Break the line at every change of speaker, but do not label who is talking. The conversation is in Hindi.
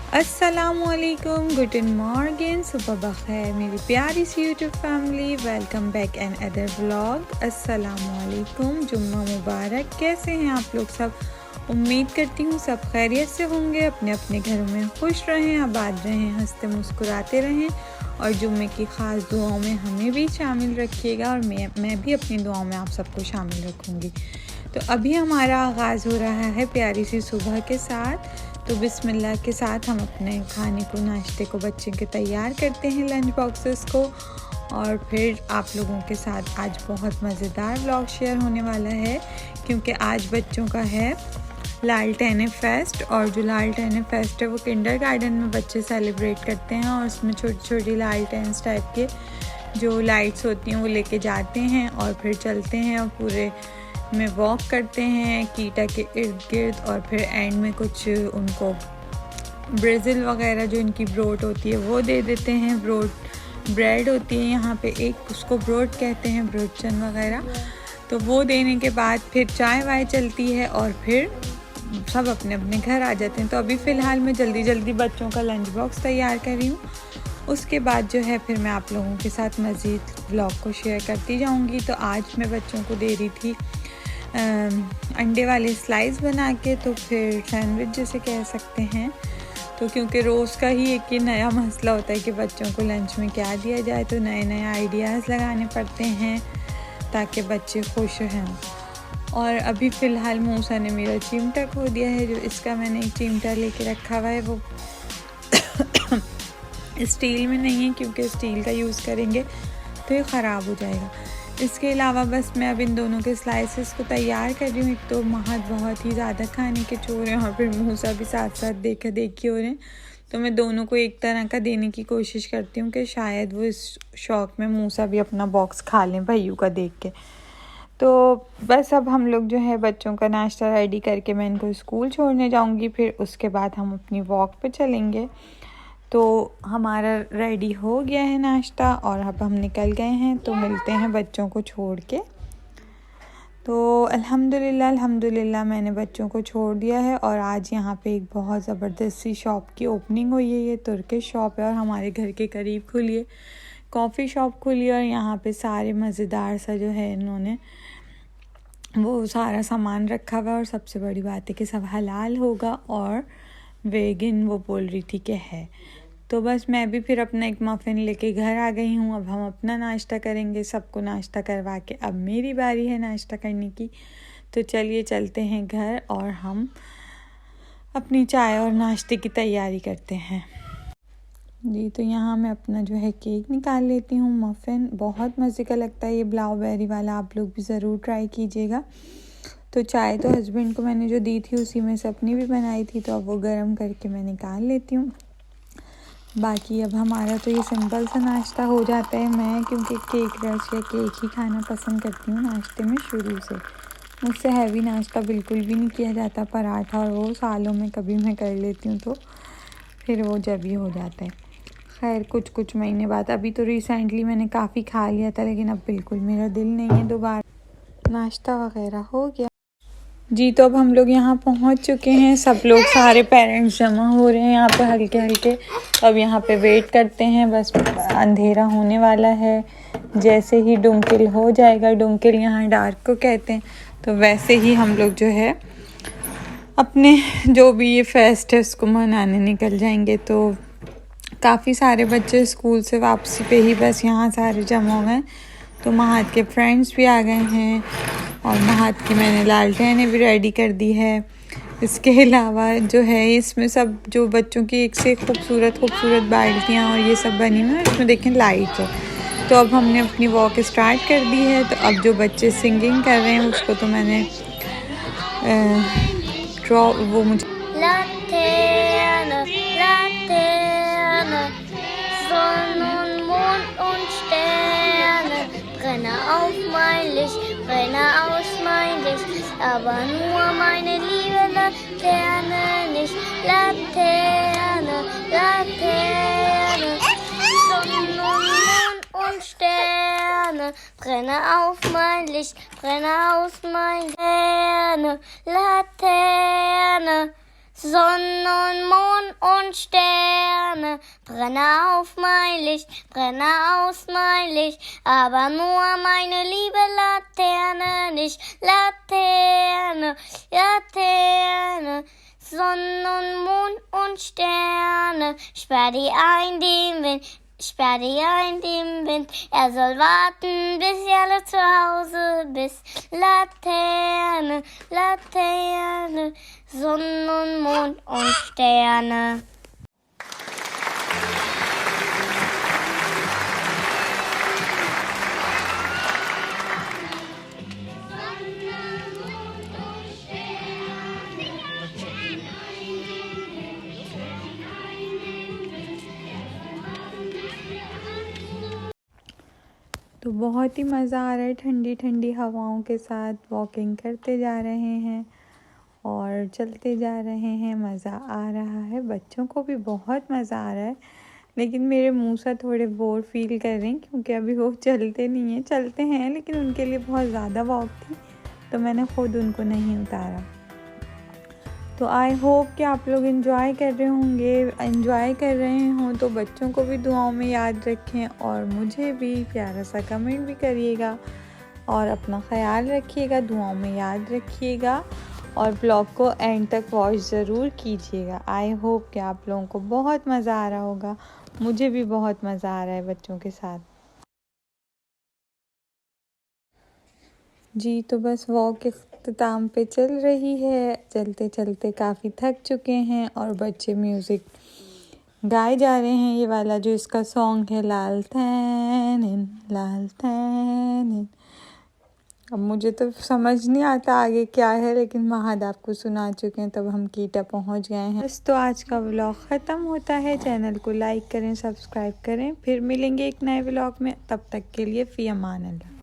अस्सलामुअलैकुम, गुड मॉर्निंग, सुबह बखैर मेरी प्यारी सी YouTube family. Welcome back another vlog. अस्सलामुअलैकुम, जुम्मा मुबारक। कैसे हैं आप लोग सब? उम्मीद करती हूँ सब खैरियत से होंगे, अपने अपने घरों में खुश रहें, आबाद रहें, हंसते मुस्कुराते रहें और जुम्मे की ख़ास दुआओं में हमें भी शामिल रखिएगा और मैं भी अपनी दुआओं में आप सबको शामिल रखूँगी। तो अभी हमारा आगाज़ हो रहा है प्यारी सी सुबह के साथ। तो बिस्मिल्लाह के साथ हम अपने खाने को, नाश्ते को बच्चे के तैयार करते हैं, लंच बॉक्सेस को। और फिर आप लोगों के साथ आज बहुत मज़ेदार व्लॉग शेयर होने वाला है, क्योंकि आज बच्चों का है लालटेन फेस्ट। और जो लालटेन फेस्ट है वो किंडरगार्टन में बच्चे सेलिब्रेट करते हैं और उसमें छोटी छोटी लालटेन टाइप के जो लाइट्स होती हैं वो लेके जाते हैं और फिर चलते हैं और पूरे में वॉक करते हैं कीटा के इर्द गिर्द। और फिर एंड में कुछ उनको ब्रेजिल वगैरह जो इनकी ब्रोड होती है वो दे देते हैं। ब्रेड होती है यहाँ पे एक, उसको ब्रोड कहते हैं, ब्रोडचन वगैरह। तो वो देने के बाद फिर चाय वाय चलती है और फिर सब अपने अपने घर आ जाते हैं। तो अभी फ़िलहाल मैं जल्दी जल्दी बच्चों का लंच बॉक्स तैयार कर रही हूँ। उसके बाद जो है फिर मैं आप लोगों के साथ मज़ीद व्लॉग को शेयर करती जाऊँगी। तो आज मैं बच्चों को दे रही थी अंडे वाले स्लाइस बना के, तो फिर सैंडविच जैसे कह सकते हैं। तो क्योंकि रोज़ का ही एक ये नया मसला होता है कि बच्चों को लंच में क्या दिया जाए, तो नए नए आइडियाज़ लगाने पड़ते हैं ताकि बच्चे खुश हैं। और अभी फ़िलहाल मूसा ने मेरा चिमटा खो दिया है। जो इसका मैंने एक चिमटा लेके रखा हुआ है वो स्टील में नहीं है, क्योंकि स्टील का यूज़ करेंगे तो ये ख़राब हो जाएगा। इसके अलावा बस मैं अब इन दोनों के स्लाइसेस को तैयार कर रही हूँ। एक तो महद बहुत ही ज़्यादा खाने के चोर हैं और फिर मूसा भी साथ साथ देखा देखी हो रहे हैं। तो मैं दोनों को एक तरह का देने की कोशिश करती हूँ कि शायद वो इस शौक़ में मूसा भी अपना बॉक्स खा लें भैयू का देख के। तो बस अब हम लोग जो है बच्चों का नाश्ता रेडी करके मैं इनको स्कूल छोड़ने जाऊँगी। फिर उसके बाद हम अपनी वॉक पे चलेंगे। तो हमारा रेडी हो गया है नाश्ता और अब हम निकल गए हैं। तो मिलते हैं बच्चों को छोड़ के। तो अल्हम्दुलिल्लाह मैंने बच्चों को छोड़ दिया है। और आज यहाँ पे एक बहुत ज़बरदस्त सी शॉप की ओपनिंग हुई है। ये तुर्किश शॉप है और हमारे घर के करीब खुली है, कॉफ़ी शॉप खुली है। और यहाँ पे सारे मज़ेदार सा जो है इन्होंने वो सारा सामान रखा हुआ है। और सबसे बड़ी बात है कि सब हलाल होगा और वेगन वो बोल रही थी कि है। तो बस मैं भी फिर अपना एक मफ़िन लेके घर आ गई हूँ। अब हम अपना नाश्ता करेंगे, सबको नाश्ता करवा के अब मेरी बारी है नाश्ता करने की। तो चलिए चलते हैं घर और हम अपनी चाय और नाश्ते की तैयारी करते हैं। जी, तो यहाँ मैं अपना जो है केक निकाल लेती हूँ। मफ़िन बहुत मज़े का लगता है ये ब्लूबेरी वाला, आप लोग भी ज़रूर ट्राई कीजिएगा। तो चाय तो हस्बैंड को मैंने जो दी थी उसी में से अपनी भी बनाई थी, तो अब वो गर्म करके मैं निकाल लेती हूँ। बाकी अब हमारा तो ये सिंपल सा नाश्ता हो जाता है। मैं क्योंकि केक रश या केक ही खाना पसंद करती हूँ नाश्ते में शुरू से। मुझसे हैवी नाश्ता बिल्कुल भी नहीं किया जाता। पराठा और वो सालों में कभी मैं कर लेती हूँ, तो फिर वो जब ही हो जाता है। खैर कुछ महीने बाद, अभी तो रिसेंटली मैंने काफ़ी खा लिया था, लेकिन अब बिल्कुल मेरा दिल नहीं है दोबारा। नाश्ता वगैरह हो गया जी। तो अब हम लोग यहाँ पहुँच चुके हैं। सब लोग, सारे पेरेंट्स जमा हो रहे हैं यहाँ पे हल्के हल्के। अब यहाँ पे वेट करते हैं, बस अंधेरा होने वाला है। जैसे ही डुंकिल हो जाएगा, डुंकिल यहाँ डार्क को कहते हैं, तो वैसे ही हम लोग जो है अपने जो भी ये फेस्ट है उसको मनाने निकल जाएंगे। तो काफ़ी सारे बच्चे स्कूल से वापसी पे ही बस यहाँ सारे जमा हुए हैं। तो महद के फ्रेंड्स भी आ गए हैं और महद की मैंने लालटेन भी रेडी कर दी है। इसके अलावा जो है इसमें सब जो बच्चों की एक से खूबसूरत बाल्टियाँ और ये सब बनी हुई हैं, इसमें देखें लाइट है। तो अब हमने अपनी वॉक स्टार्ट कर दी है। तो अब जो बच्चे सिंगिंग कर रहे हैं उसको तो मैंने वो मुझे
Brenne auf mein Licht, brenne aus mein Licht, aber nur meine liebe Laterne nicht. Laterne, Laterne, Sonne und Mond und Sterne, brenne auf mein Licht, brenne aus mein Laterne, Laterne, Sonne und Mond und und Sterne. Brenne auf mein Licht, brenne aus mein Licht, aber nur meine liebe Laterne nicht. Laterne, Laterne, Sonne und Mond und Sterne. Sperr die ein, den Wind, sperr die ein, den Wind. Er soll warten, bis ihr alle zu Hause bist. Laterne, Laterne, Sonne und Mond und Sterne.
तो बहुत ही मज़ा आ रहा है, ठंडी ठंडी हवाओं के साथ वॉकिंग करते जा रहे हैं और चलते जा रहे हैं। मज़ा आ रहा है, बच्चों को भी बहुत मज़ा आ रहा है, लेकिन मेरे मुँह से थोड़े बोर फील कर रहे हैं क्योंकि अभी वो चलते नहीं हैं। चलते हैं लेकिन उनके लिए बहुत ज़्यादा वॉक थी, तो मैंने ख़ुद उनको नहीं उतारा। तो आई होप कि आप लोग एंजॉय कर रहे होंगे। एंजॉय कर रहे हों तो बच्चों को भी दुआओं में याद रखें और मुझे भी प्यारा सा कमेंट भी करिएगा और अपना ख्याल रखिएगा, दुआओं में याद रखिएगा और ब्लॉग को एंड तक वॉच ज़रूर कीजिएगा। आई होप कि आप लोगों को बहुत मज़ा आ रहा होगा। मुझे भी बहुत मज़ा आ रहा है बच्चों के साथ। जी तो बस वॉक इख्तिताम पे चल रही है। चलते चलते काफ़ी थक चुके हैं और बच्चे म्यूज़िक गाए जा रहे हैं। ये वाला जो इसका सॉन्ग है, लाल थैनिन लाल थैनिन। अब मुझे तो समझ नहीं आता आगे क्या है, लेकिन महाद आपको सुना चुके हैं। तब हम कीटा पहुंच गए हैं। बस तो आज का व्लॉग ख़त्म होता है। चैनल को लाइक करें, सब्सक्राइब करें। फिर मिलेंगे एक नए व्लॉग में, तब तक के लिए फ़ी अमान अल्लाह।